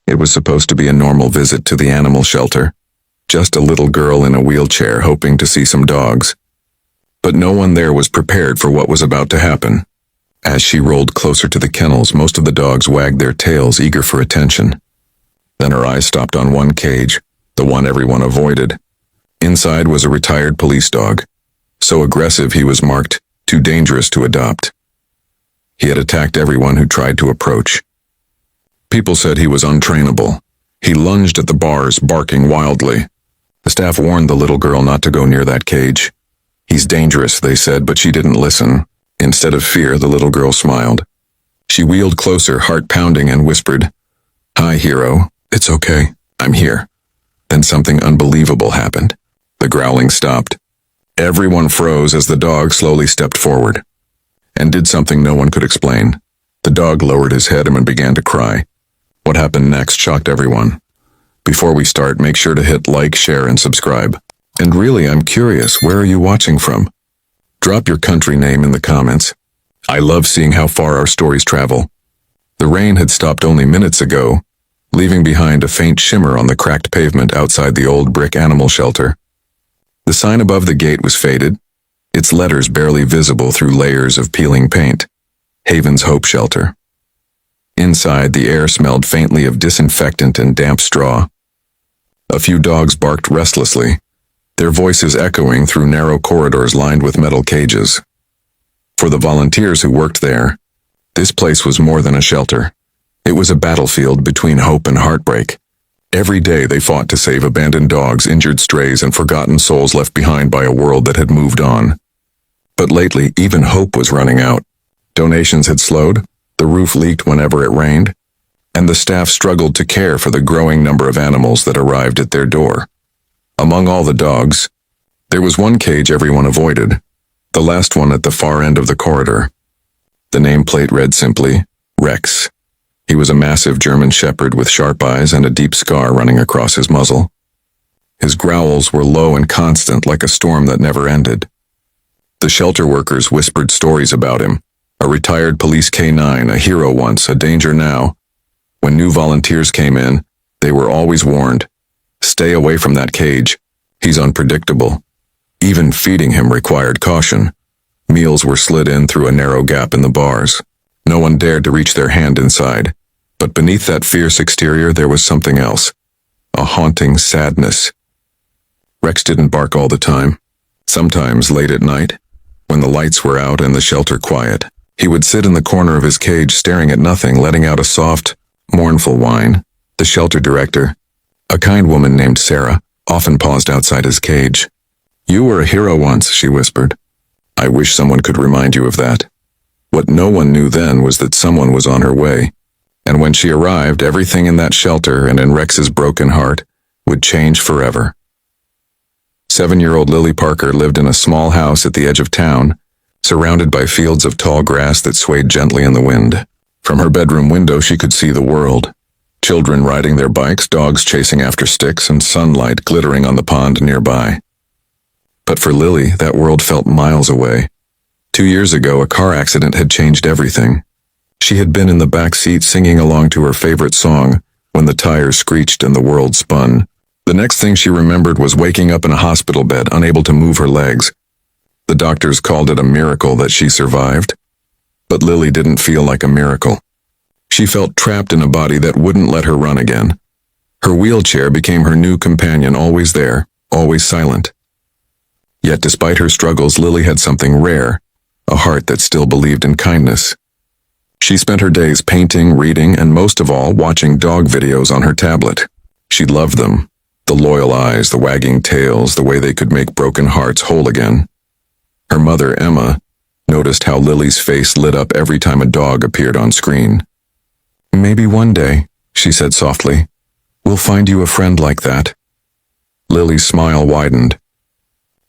It was supposed to be a normal visit to the animal shelter. Just a little girl in a wheelchair hoping to see some dogs. But no one there was prepared for what was about to happen. As she rolled closer to the kennels, most of the dogs wagged their tails, eager for attention. Then her eyes stopped on one cage, the one everyone avoided. Inside was a retired police dog. So aggressive he was marked, too dangerous to adopt. He had attacked everyone who tried to approach. People said he was untrainable. He lunged at the bars, barking wildly. The staff warned the little girl not to go near that cage. He's dangerous, they said, but she didn't listen. Instead of fear, the little girl smiled. She wheeled closer, heart pounding, and whispered, "Hi, hero. It's okay. I'm here." Then something unbelievable happened. The growling stopped. Everyone froze as the dog slowly stepped forward and did something no one could explain. The dog lowered his head and began to cry. What happened next shocked everyone. Before we start, make sure to hit like, share, and subscribe. And really, I'm curious, where are you watching from? Drop your country name in the comments. I love seeing how far our stories travel. The rain had stopped only minutes ago, leaving behind a faint shimmer on the cracked pavement outside the old brick animal shelter. The sign above the gate was faded, its letters barely visible through layers of peeling paint. Haven's Hope Shelter. Inside, the air smelled faintly of disinfectant and damp straw. A few dogs barked restlessly, their voices echoing through narrow corridors lined with metal cages. For the volunteers who worked there, this place was more than a shelter. It was a battlefield between hope and heartbreak. Every day they fought to save abandoned dogs, injured strays, and forgotten souls left behind by a world that had moved on. But lately, even hope was running out. Donations had slowed, the roof leaked whenever it rained, and the staff struggled to care for the growing number of animals that arrived at their door. Among all the dogs, there was one cage everyone avoided, the last one at the far end of the corridor. The nameplate read simply, Rex. He was a massive German shepherd with sharp eyes and a deep scar running across his muzzle. His growls were low and constant, like a storm that never ended. The shelter workers whispered stories about him. A retired police K9, a hero once, a danger now. When new volunteers came in, they were always warned, "Stay away from that cage. He's unpredictable." Even feeding him required caution. Meals were slid in through a narrow gap in the bars. No one dared to reach their hand inside. But beneath that fierce exterior there was something else. A haunting sadness. Rex didn't bark all the time. Sometimes late at night, when the lights were out and the shelter quiet, he would sit in the corner of his cage staring at nothing, letting out a soft, mournful whine. The shelter director, a kind woman named Sarah, often paused outside his cage. "You were a hero once," she whispered. "I wish someone could remind you of that." What no one knew then was that someone was on her way. And when she arrived, everything in that shelter and in Rex's broken heart would change forever. 7-year-old Lily Parker lived in a small house at the edge of town, surrounded by fields of tall grass that swayed gently in the wind. From her bedroom window she could see the world. Children riding their bikes, dogs chasing after sticks, and sunlight glittering on the pond nearby. But for Lily, that world felt miles away. 2 years ago, a car accident had changed everything. She had been in the back seat singing along to her favorite song when the tires screeched and the world spun. The next thing she remembered was waking up in a hospital bed, unable to move her legs. The doctors called it a miracle that she survived. But Lily didn't feel like a miracle. She felt trapped in a body that wouldn't let her run again. Her wheelchair became her new companion, always there, always silent. Yet despite her struggles, Lily had something rare, a heart that still believed in kindness. She spent her days painting, reading, and most of all, watching dog videos on her tablet. She loved them. The loyal eyes, the wagging tails, the way they could make broken hearts whole again. Her mother, Emma, noticed how Lily's face lit up every time a dog appeared on screen. "Maybe one day," she said softly, "we'll find you a friend like that." Lily's smile widened.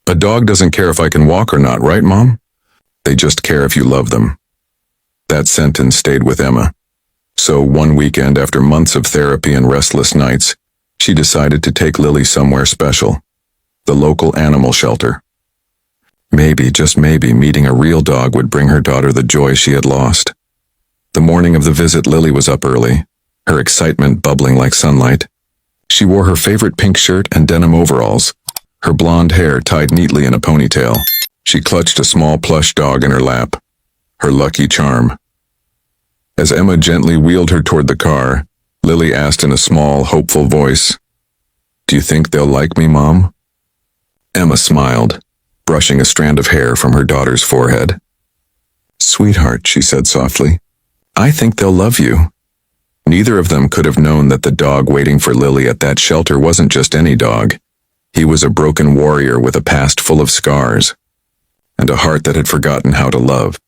"A dog doesn't care if I can walk or not, right, Mom? They just care if you love them." That sentence stayed with Emma. So one weekend, after months of therapy and restless nights, she decided to take Lily somewhere special. The local animal shelter. Maybe, just maybe, meeting a real dog would bring her daughter the joy she had lost. The morning of the visit, Lily was up early. her excitement bubbling like sunlight. She wore her favorite pink shirt and denim overalls, her blonde hair tied neatly in a ponytail. She clutched a small plush dog in her lap, her lucky charm. As Emma gently wheeled her toward the car, Lily asked in a small, hopeful voice, "Do you think they'll like me, Mom?" Emma smiled, brushing a strand of hair from her daughter's forehead. "Sweetheart," she said softly, "I think they'll love you." Neither of them could have known that the dog waiting for Lily at that shelter wasn't just any dog. He was a broken warrior with a past full of scars, and a heart that had forgotten how to love.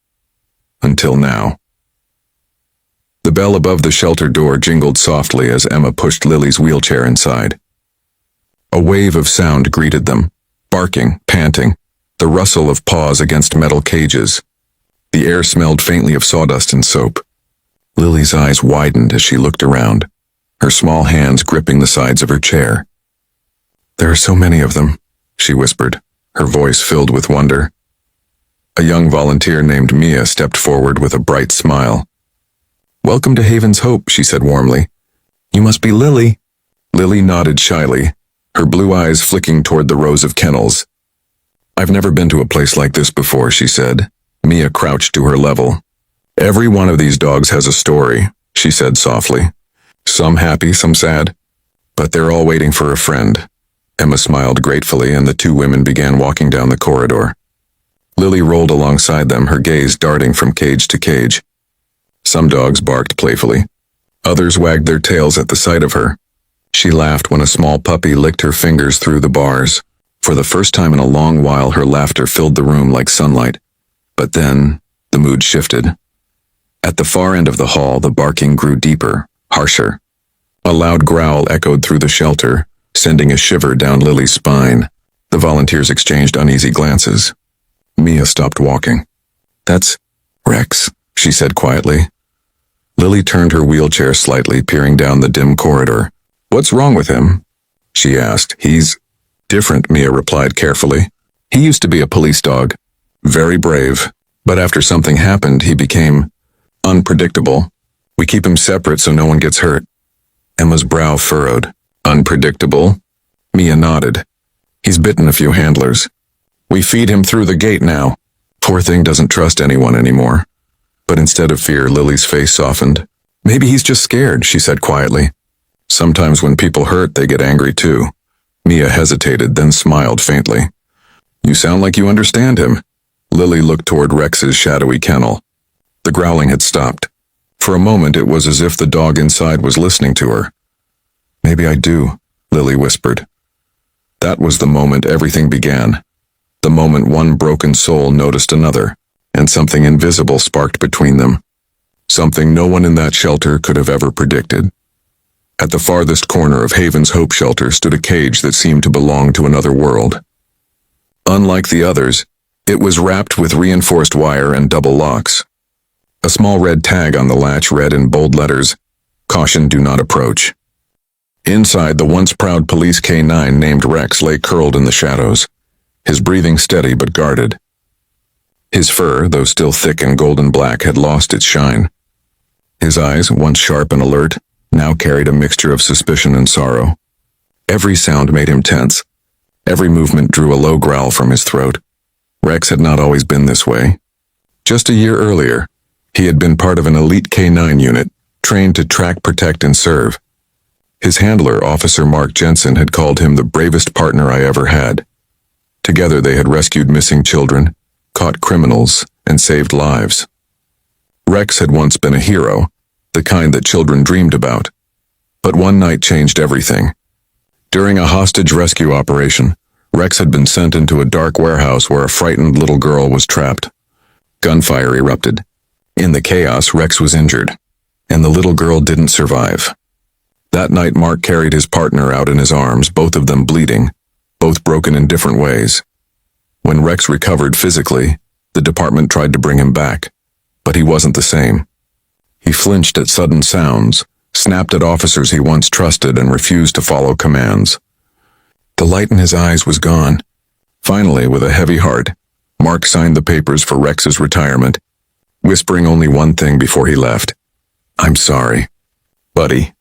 Until now. The bell above the shelter door jingled softly as Emma pushed Lily's wheelchair inside. A wave of sound greeted them, barking, panting, the rustle of paws against metal cages. The air smelled faintly of sawdust and soap. Lily's eyes widened as she looked around, her small hands gripping the sides of her chair. "There are so many of them," she whispered, her voice filled with wonder. A young volunteer named Mia stepped forward with a bright smile. "Welcome to Haven's Hope," she said warmly. "You must be Lily." Lily nodded shyly, her blue eyes flicking toward the rows of kennels. "I've never been to a place like this before," she said. Mia crouched to her level. "Every one of these dogs has a story," she said softly. "Some happy, some sad. But they're all waiting for a friend." Emma smiled gratefully, and the two women began walking down the corridor. Lily rolled alongside them, her gaze darting from cage to cage. Some dogs barked playfully. Others wagged their tails at the sight of her. She laughed when a small puppy licked her fingers through the bars. For the first time in a long while, her laughter filled the room like sunlight. But then, the mood shifted. At the far end of the hall, the barking grew deeper, harsher. A loud growl echoed through the shelter, sending a shiver down Lily's spine. The volunteers exchanged uneasy glances. Mia stopped walking. "That's Rex," she said quietly. Lily turned her wheelchair slightly, peering down the dim corridor. "What's wrong with him?" she asked. "He's different," Mia replied carefully. "He used to be a police dog, very brave, but after something happened, he became unpredictable. We keep him separate so no one gets hurt." Emma's brow furrowed. "Unpredictable?" Mia nodded. "He's bitten a few handlers. We feed him through the gate now. Poor thing doesn't trust anyone anymore." But instead of fear, Lily's face softened. "Maybe he's just scared," she said quietly. "Sometimes when people hurt, they get angry too." Mia hesitated, then smiled faintly. "You sound like you understand him." Lily looked toward Rex's shadowy kennel. The growling had stopped. For a moment, it was as if the dog inside was listening to her. "Maybe I do," Lily whispered. That was the moment everything began. The moment one broken soul noticed another, and something invisible sparked between them. Something no one in that shelter could have ever predicted. At the farthest corner of Haven's Hope shelter stood a cage that seemed to belong to another world. Unlike the others, it was wrapped with reinforced wire and double locks. A small red tag on the latch read in bold letters, "Caution, do not approach." Inside, the once proud police K9 named Rex lay curled in the shadows, his breathing steady but guarded. His fur, though still thick and golden black, had lost its shine. His eyes, once sharp and alert, now carried a mixture of suspicion and sorrow. Every sound made him tense. Every movement drew a low growl from his throat. Rex had not always been this way. Just a year earlier, he had been part of an elite K9 unit, trained to track, protect, and serve. His handler, Officer Mark Jensen, had called him the bravest partner I ever had. Together they had rescued missing children, caught criminals, and saved lives. Rex had once been a hero, the kind that children dreamed about. But one night changed everything. During a hostage rescue operation, Rex had been sent into a dark warehouse where a frightened little girl was trapped. Gunfire erupted. In the chaos, Rex was injured, and the little girl didn't survive. That night, Mark carried his partner out in his arms, both of them bleeding, both broken in different ways. When Rex recovered physically, the department tried to bring him back, but he wasn't the same. He flinched at sudden sounds, snapped at officers he once trusted, and refused to follow commands. The light in his eyes was gone. Finally, with a heavy heart, Mark signed the papers for Rex's retirement, whispering only one thing before he left. "I'm sorry, buddy."